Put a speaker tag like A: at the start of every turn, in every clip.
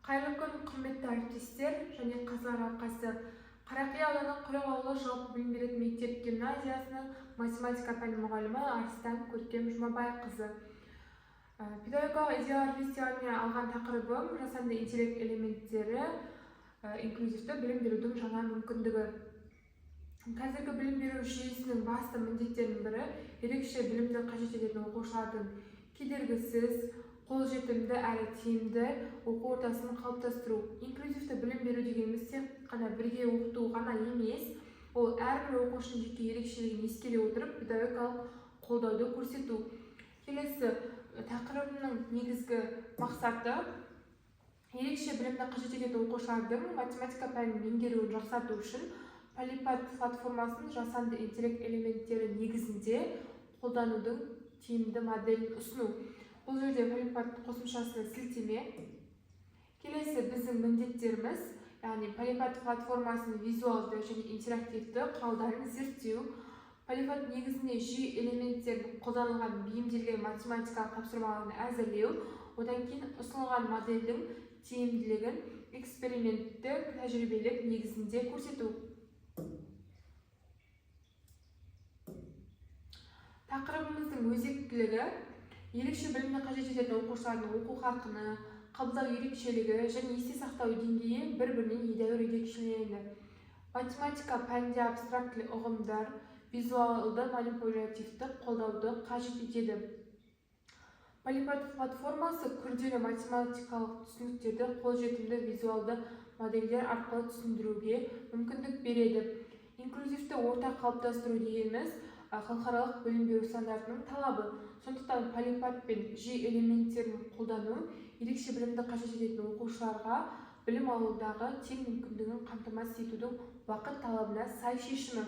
A: Қайырлы күн, құрметті әріптестер және қазылар алқасы. Қарақия ауданы Құрық ауылы жалпы білім беретін мектеп гимназиясының математика пәні мұғалімі Арыстан Көркем Жұмабайқызы. Педагогикалық идеялар фестиваліне алған тақырыбым жасанды интеллект элементтері, инклюзивті білім берудің жаңа мүмкіндігі. Қазіргі білім беру жүйесінің басты міндеттерінің бірі ерекше білімді қажет ететін оқушылардың кедергісіз, қолжетімді әрі тиімді оқу ортасын қалыптастыру. Инклюзивті білім беру дегеніміз тек қана бірге оқыту ғана емес, ол әрбір оқушының жеке ерекшелігін ескере отырып педагогикалық қолдауды көрсету. Келесі тақырыбының негізгі мақсаты ерекше білімді қажет ететін оқушылардың математика пәнін меңгеруін жақсарту үшін Polypad платформасын жасанды интеллект элементтері негізінде қолданудың тиімді моделін ұсыну. Бұл жерде Polypad қосымшасына сілтеме. Келесі біздің міндеттеріміз, яғни Polypad платформасының визуалды және интерактивті құралдарын зерттеу, Polypad негізінде жүйе элементтерін қолданылған бейімделген математикалық тапсырмаларын әзірлеу, одан кейін ұсынылған модельдің тиімділігін эксперименттік тәжірибелік негізінде көрсету. Тақырыбымыздың өзектілігі ерекше білімді қажет ететін оқушылардың оқу қарқыны, қабылдау ерекшелігі және есте сақтау деңгейі бір-бірінен едәуір ерекшеленеді. Математика пәнінде абстрактілі ұғымдар, визуалды манипулятивті қолдауды қажет етеді. Polypad платформасы күрделі математикалық түсініктерді қолжетімді визуалды модельдер арқылы түсіндіруге мүмкіндік береді. Инклюзивті орта қалыптастыру дегеніміз халықаралық білім беру стандартының талабы. Сондықтан Polypad пен жүйе элементтерін қолдану ерекше білімді қажет ететін оқушыларға білім алудағы тең мүмкіндігін қамтамасыз етудің уақыт талабына сай шешімі.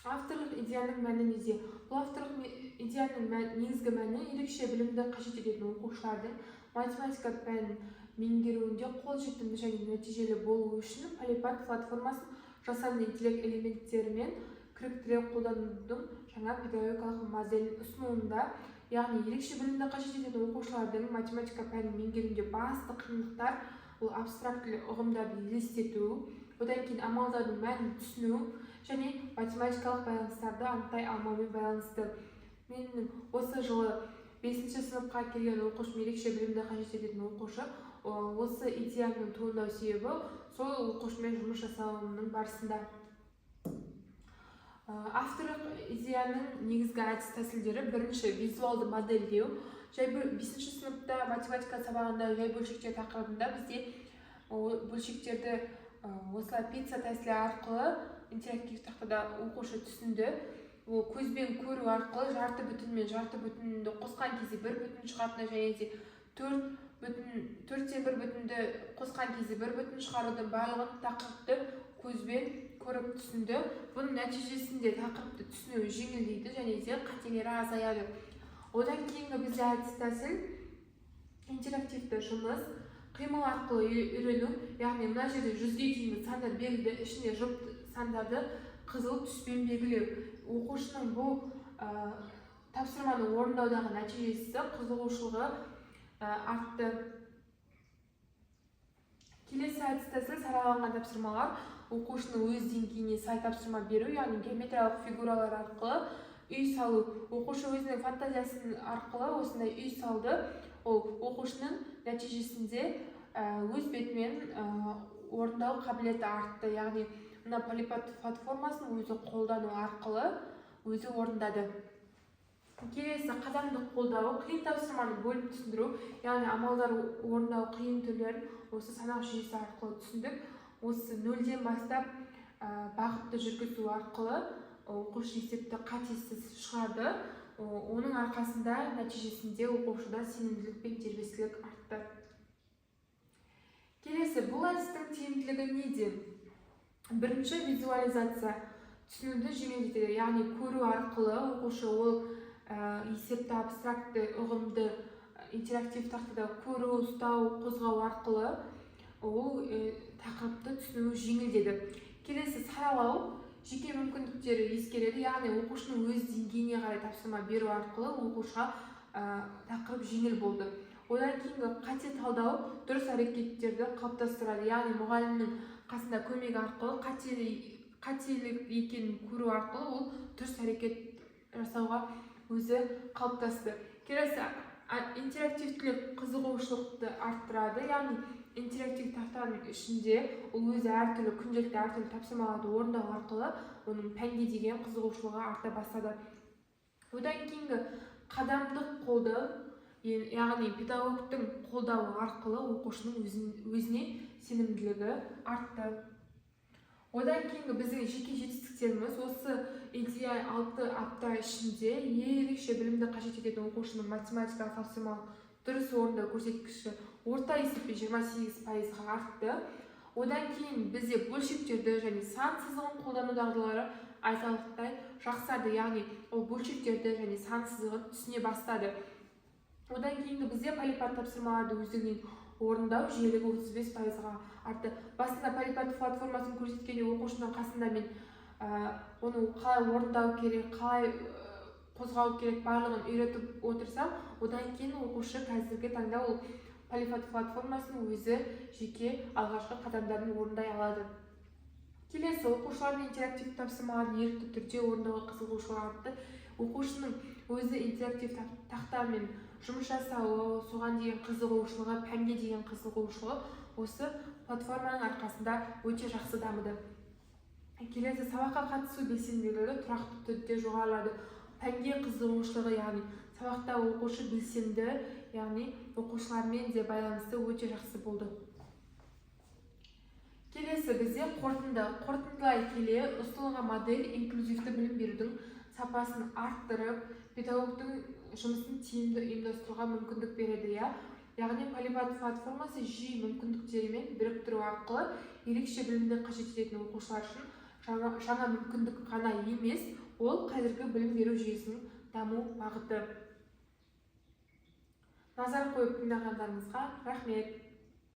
A: Авторлық идеяның мәні неде? Бұл авторлық идеяның негізгі мәні ерекше білімді қажет ететін оқушылардың математика пәнін меңгеруінде қолжетімді және нәтижелі болу үшін Polypad платформасын жасанды интеллект элементтерімен кіріктіре қолданудың жаңа педагогикалық моделін ұсынуында, яғни ерекше білімді қажет ететін оқушылардың математика пәнін меңгеруінде басты қиындықтар ол абстрактілі ұғымдарды елестету, одан кейін амалдардың мәнін түсіну және математикалық байланыстарды анықтай алмаумен байланысты. Мен осы жылы 5-ші сыныпқа келген оқушым ерекше білімді қажет ететін оқушы. Осы идеяның туындау себебі сол оқушымен жұмыс жасауымның барысында. Авторлық идеяның негізгі әдіс тәсілдері: бірінші, визуалды модельдеу. 5-ші сыныпта математика сабағында жай бөлшектер тақырыбында бізде бөлшектерді осылай пицца тәсілі арқылы интерактивті тақтада оқушы түсінді. Көзбен көру арқылы жарты бүтін мен жарты бүтінді қосқан кезде бір бүтін шығатыны және де 4-тен 1 бүтінді қосқан кезде 1 бүтін шығарудың барлығын тақырыпты көзбен көріп түсінді. Бұның нәтижесінде тақырыпты түсіну жеңілдейді және де қателері азаяды. Одан кейінгі бізде әдіс тәсіл интерактивті жұмыс, қимыл арқылы үйрену, яғни мына жерде 100-ге дейінгі сандар белгілі, ішінде жұп сандарды қызыл түспен белгілеу. Оқушының бұл тапсырманы орындаудағы нәтижесі қызығушылығы артты. Келесі әдіс тәсіл сараланған тапсырмалар. Оқушының өз деңгейіне сай тапсырма беру, яғни геометриялық фигуралар арқылы үй салу. Оқушы өзінің фантазиясын арқылы осындай үй салды. Ол оқушының нәтижесінде өз бетімен орындау қабілеті артты. Яғни мына Polypad платформасын өзі қолдану арқылы өзі орындады. Келесі қадамдық қолдау, қиын тапсырманы бөліп түсіндіру, яғни амалдар орындау қиын түрлерін осы санақ жүйесі арқылы түсіндік. Осы 0-ден бастап бағытты жүргізу арқылы оқушы есепті қатесіз шығарды. Оның арқасында нәтижесінде оқушыда сенімділік пен дербестілік артты. Келесі, бұл әдістің тиімділігі неде? Бірінші, визуализация. Түсінуді жеңілдетеді, яғни көру арқылы оқушы ол есепті абстракты ұғымды интерактивті тақтада көру, ұстау, қозғау арқылы ол тақырыпты түсіну жеңілдеді. Келесі, саралау. Жеке мүмкіндіктері ескереді, яғни оқушының өз деңгейіне қарай тапсырма беру арқылы оқушыға тақырып жеңіл болды. Одан кейінгі қате талдау дұрыс әрекеттерді қалыптастырады. Яғни мұғалімнің қасында көмек арқылы қателік екенін көру арқылы ол дұрыс әрекет жасауға өзі қалыптасты. Келесі интерактивтілік қызығушылықты арттырады. Яғни интерактив тақтаның ішінде ол өзі әртүрлі күнделікті әртүрлі тапсырмаларды орындау арқылы оның пәнге деген қызығушылығы арта бастады. Одан кейінгі қадамдық қолдау, яғни педагогтың қолдауы арқылы оқушының өзіне сенімділігі артты. Одан кейінгі біздің жеке жетістіктеріміз осы 6 апта ішінде ерекше білімді қажет ететін оқушының математикалық тапсырманы дұрыс орындау көрсеткіші орта есеппен 28%-ға артты. Одан кейін бізде бөлшектерді және сан сызығын қолдану дағдылары айтарлықтай жақсарды, яғни ол бөлшектерді және сан сызығын түсіне бастады. Одан кейінгі бізде полипат тапсырмаларды өздігінен орындау жиілігі 35%-ға артты. Басында полипат платформасын көрсеткенде оқушының қасында мен оны қалай орындау керек, қалай қозғау керек барлығын үйретіп отырсам, одан кейін оқушы қазіргі таңда ол полипат платформасын өзі жеке алғашқы қадамдарын орындай алады. Келесі, оқушылардың интерактив тапсырмаларын ерікті түрде орындауға қызығушылығы артты. Оқушының өзі интерактив тақтамен жұмыс жасауы, соған деген қызығушылығы, пәнге деген қызығушылығы осы платформаның арқасында өте жақсы дамыды. Келесі, сабаққа қатысу белсенділігі тұрақты түрде жоғарылады. Пәнге қызығушылығы, яғни сабақта оқушы белсенді, яғни оқушылармен де байланысы өте жақсы болды. Келесі, бізде қорытындылай келе ұсынылған модель инклюзивті білім берудің сапасын арттырып, педагогтың жұмысын тиімді ұйымдастыруға мүмкіндік береді. Яғни полипат платформасы жүйе мүмкіндіктерімен біріктіру арқылы ерекше білімді қажет ететін оқушылар үшін жаңа мүмкіндік қана емес, ол қазіргі білім беру жүйесінің даму бағыты. Назар қойып тыңдағандарыңызға рахмет.